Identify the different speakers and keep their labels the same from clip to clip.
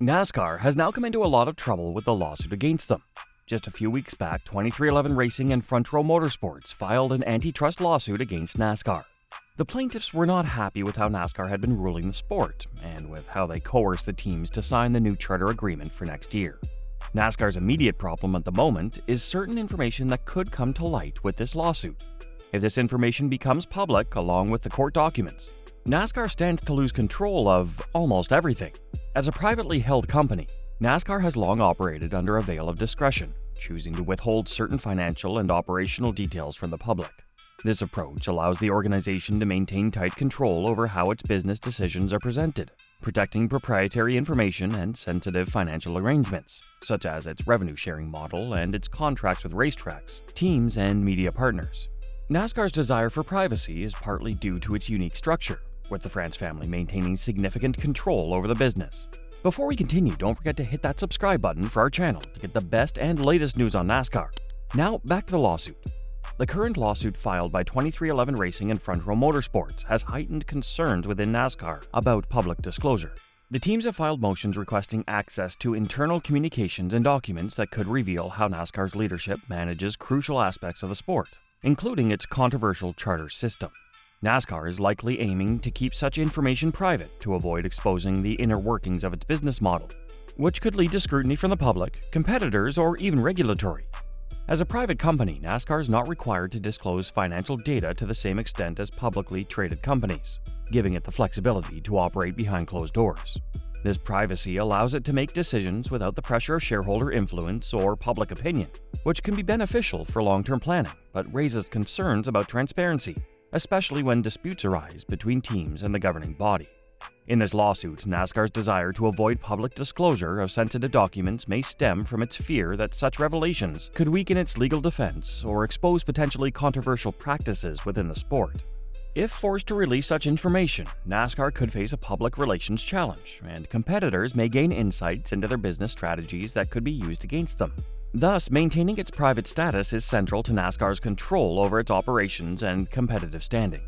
Speaker 1: NASCAR has now come into a lot of trouble with the lawsuit against them. Just a few weeks back, 2311 Racing and Front Row Motorsports filed an antitrust lawsuit against NASCAR. The plaintiffs were not happy with how NASCAR had been ruling the sport, and with how they coerced the teams to sign the new charter agreement for next year. NASCAR's immediate problem at the moment is certain information that could come to light with this lawsuit. If this information becomes public along with the court documents, NASCAR stands to lose control of almost everything. As a privately held company, NASCAR has long operated under a veil of discretion, choosing to withhold certain financial and operational details from the public. This approach allows the organization to maintain tight control over how its business decisions are presented, protecting proprietary information and sensitive financial arrangements, such as its revenue-sharing model and its contracts with racetracks, teams, and media partners. NASCAR's desire for privacy is partly due to its unique structure, with the France family maintaining significant control over the business. Before we continue, don't forget to hit that subscribe button for our channel to get the best and latest news on NASCAR. Now, back to the lawsuit. The current lawsuit filed by 2311 Racing and Front Row Motorsports has heightened concerns within NASCAR about public disclosure. The teams have filed motions requesting access to internal communications and documents that could reveal how NASCAR's leadership manages crucial aspects of the sport, including its controversial charter system. NASCAR is likely aiming to keep such information private to avoid exposing the inner workings of its business model, which could lead to scrutiny from the public, competitors, or even regulatory. As a private company, NASCAR is not required to disclose financial data to the same extent as publicly traded companies, giving it the flexibility to operate behind closed doors. This privacy allows it to make decisions without the pressure of shareholder influence or public opinion, which can be beneficial for long-term planning, but raises concerns about transparency, especially when disputes arise between teams and the governing body. In this lawsuit, NASCAR's desire to avoid public disclosure of sensitive documents may stem from its fear that such revelations could weaken its legal defense or expose potentially controversial practices within the sport. If forced to release such information, NASCAR could face a public relations challenge, and competitors may gain insights into their business strategies that could be used against them. Thus, maintaining its private status is central to NASCAR's control over its operations and competitive standing.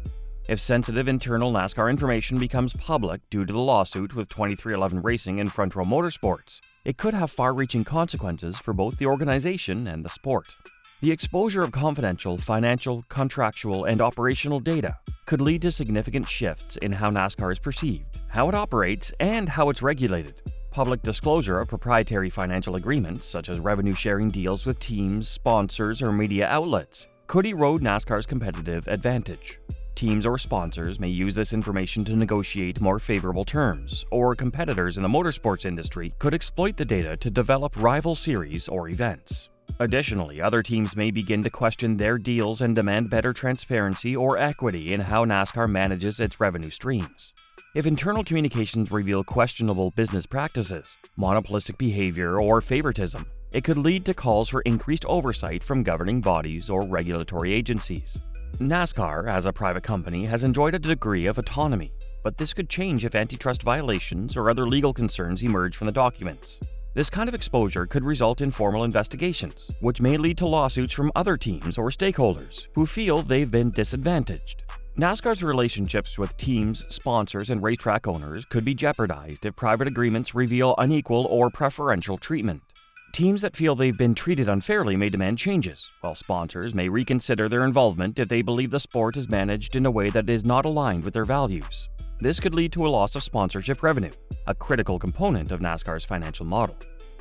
Speaker 1: If sensitive internal NASCAR information becomes public due to the lawsuit with 2311 Racing and Front Row Motorsports, it could have far-reaching consequences for both the organization and the sport. The exposure of confidential, financial, contractual, and operational data could lead to significant shifts in how NASCAR is perceived, how it operates, and how it's regulated. Public disclosure of proprietary financial agreements, such as revenue-sharing deals with teams, sponsors, or media outlets, could erode NASCAR's competitive advantage. Teams or sponsors may use this information to negotiate more favorable terms, or competitors in the motorsports industry could exploit the data to develop rival series or events. Additionally, other teams may begin to question their deals and demand better transparency or equity in how NASCAR manages its revenue streams. If internal communications reveal questionable business practices, monopolistic behavior, or favoritism, it could lead to calls for increased oversight from governing bodies or regulatory agencies. NASCAR, as a private company, has enjoyed a degree of autonomy, but this could change if antitrust violations or other legal concerns emerge from the documents. This kind of exposure could result in formal investigations, which may lead to lawsuits from other teams or stakeholders who feel they've been disadvantaged. NASCAR's relationships with teams, sponsors, and racetrack owners could be jeopardized if private agreements reveal unequal or preferential treatment. Teams that feel they've been treated unfairly may demand changes, while sponsors may reconsider their involvement if they believe the sport is managed in a way that is not aligned with their values. This could lead to a loss of sponsorship revenue, a critical component of NASCAR's financial model.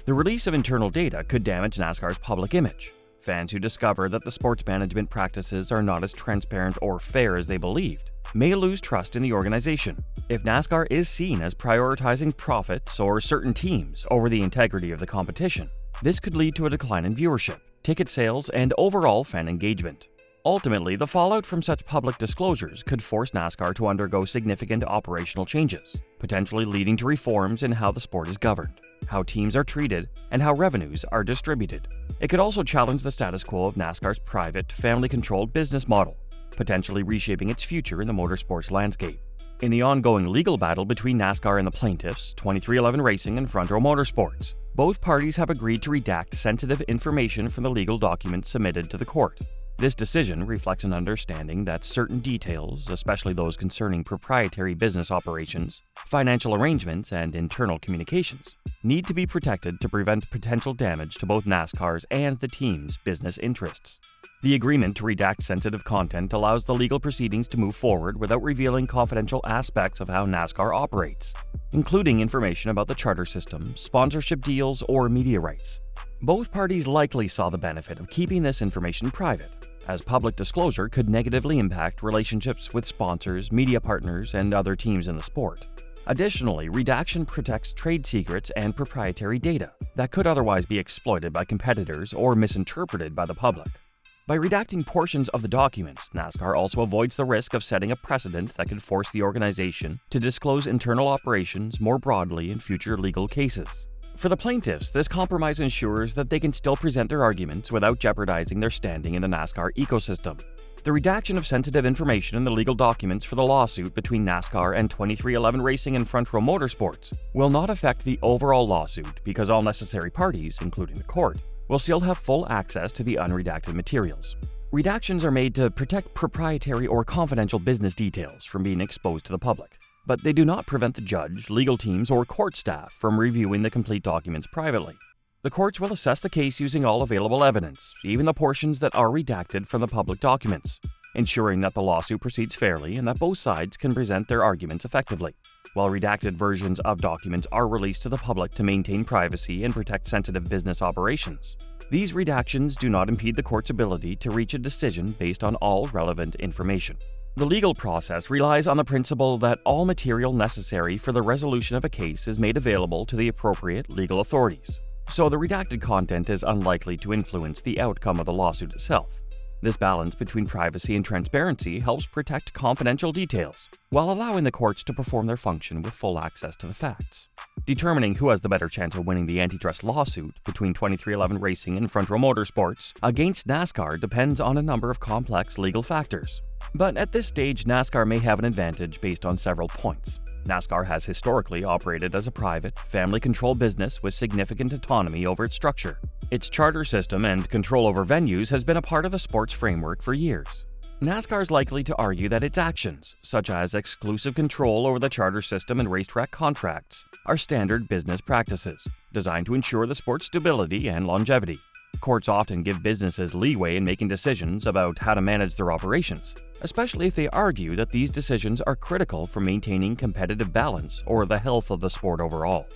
Speaker 1: The release of internal data could damage NASCAR's public image. Fans who discover that the sport's management practices are not as transparent or fair as they believed may lose trust in the organization. If NASCAR is seen as prioritizing profits or certain teams over the integrity of the competition, this could lead to a decline in viewership, ticket sales, and overall fan engagement. Ultimately, the fallout from such public disclosures could force NASCAR to undergo significant operational changes, potentially leading to reforms in how the sport is governed, how teams are treated, and how revenues are distributed. It could also challenge the status quo of NASCAR's private, family-controlled business model, potentially reshaping its future in the motorsports landscape. In the ongoing legal battle between NASCAR and the plaintiffs, 2311 Racing and Front Row Motorsports, both parties have agreed to redact sensitive information from the legal documents submitted to the court. This decision reflects an understanding that certain details, especially those concerning proprietary business operations, financial arrangements, and internal communications, need to be protected to prevent potential damage to both NASCAR's and the team's business interests. The agreement to redact sensitive content allows the legal proceedings to move forward without revealing confidential aspects of how NASCAR operates, including information about the charter system, sponsorship deals, or media rights. Both parties likely saw the benefit of keeping this information private, as public disclosure could negatively impact relationships with sponsors, media partners, and other teams in the sport. Additionally, redaction protects trade secrets and proprietary data that could otherwise be exploited by competitors or misinterpreted by the public. By redacting portions of the documents, NASCAR also avoids the risk of setting a precedent that could force the organization to disclose internal operations more broadly in future legal cases. For the plaintiffs, this compromise ensures that they can still present their arguments without jeopardizing their standing in the NASCAR ecosystem. The redaction of sensitive information in the legal documents for the lawsuit between NASCAR and 2311 Racing and Front Row Motorsports will not affect the overall lawsuit because all necessary parties, including the court, will still have full access to the unredacted materials. Redactions are made to protect proprietary or confidential business details from being exposed to the public, but they do not prevent the judge, legal teams, or court staff from reviewing the complete documents privately. The courts will assess the case using all available evidence, even the portions that are redacted from the public documents, ensuring that the lawsuit proceeds fairly and that both sides can present their arguments effectively. While redacted versions of documents are released to the public to maintain privacy and protect sensitive business operations, these redactions do not impede the court's ability to reach a decision based on all relevant information. The legal process relies on the principle that all material necessary for the resolution of a case is made available to the appropriate legal authorities, so the redacted content is unlikely to influence the outcome of the lawsuit itself. This balance between privacy and transparency helps protect confidential details, while allowing the courts to perform their function with full access to the facts. Determining who has the better chance of winning the antitrust lawsuit between 2311 Racing and Front Row Motorsports against NASCAR depends on a number of complex legal factors. But at this stage, NASCAR may have an advantage based on several points. NASCAR has historically operated as a private, family-controlled business with significant autonomy over its structure. Its charter system and control over venues has been a part of the sport's framework for years. NASCAR is likely to argue that its actions, such as exclusive control over the charter system and racetrack contracts, are standard business practices, designed to ensure the sport's stability and longevity. Courts often give businesses leeway in making decisions about how to manage their operations, especially if they argue that these decisions are critical for maintaining competitive balance or the health of the sport overall.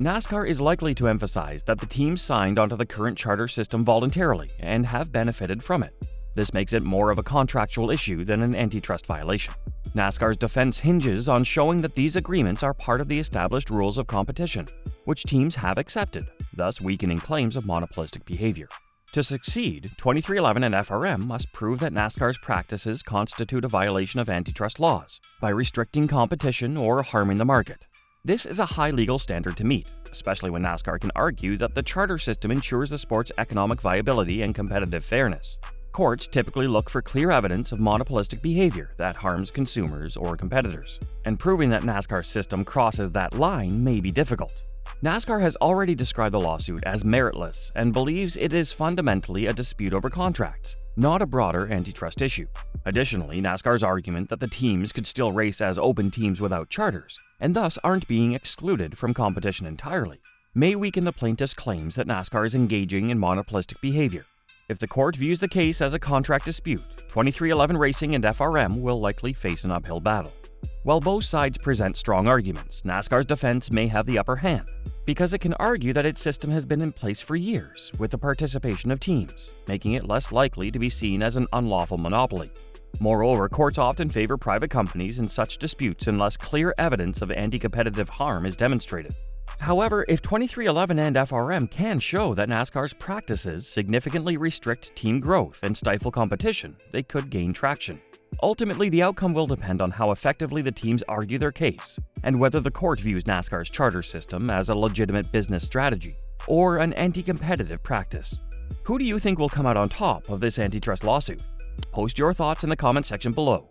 Speaker 1: NASCAR is likely to emphasize that the teams signed onto the current charter system voluntarily and have benefited from it. This makes it more of a contractual issue than an antitrust violation. NASCAR's defense hinges on showing that these agreements are part of the established rules of competition, which teams have accepted, thus weakening claims of monopolistic behavior. To succeed, 2311 and FRM must prove that NASCAR's practices constitute a violation of antitrust laws by restricting competition or harming the market. This is a high legal standard to meet, especially when NASCAR can argue that the charter system ensures the sport's economic viability and competitive fairness. Courts typically look for clear evidence of monopolistic behavior that harms consumers or competitors, and proving that NASCAR's system crosses that line may be difficult. NASCAR has already described the lawsuit as meritless and believes it is fundamentally a dispute over contracts, not a broader antitrust issue. Additionally, NASCAR's argument that the teams could still race as open teams without charters, and thus aren't being excluded from competition entirely, may weaken the plaintiffs' claims that NASCAR is engaging in monopolistic behavior. If the court views the case as a contract dispute, 2311 Racing and FRM will likely face an uphill battle. While both sides present strong arguments, NASCAR's defense may have the upper hand, because it can argue that its system has been in place for years with the participation of teams, making it less likely to be seen as an unlawful monopoly. Moreover, courts often favor private companies in such disputes unless clear evidence of anti-competitive harm is demonstrated. However, if 2311 and FRM can show that NASCAR's practices significantly restrict team growth and stifle competition, they could gain traction. Ultimately, the outcome will depend on how effectively the teams argue their case, and whether the court views NASCAR's charter system as a legitimate business strategy or an anti-competitive practice. Who do you think will come out on top of this antitrust lawsuit? Post your thoughts in the comment section below.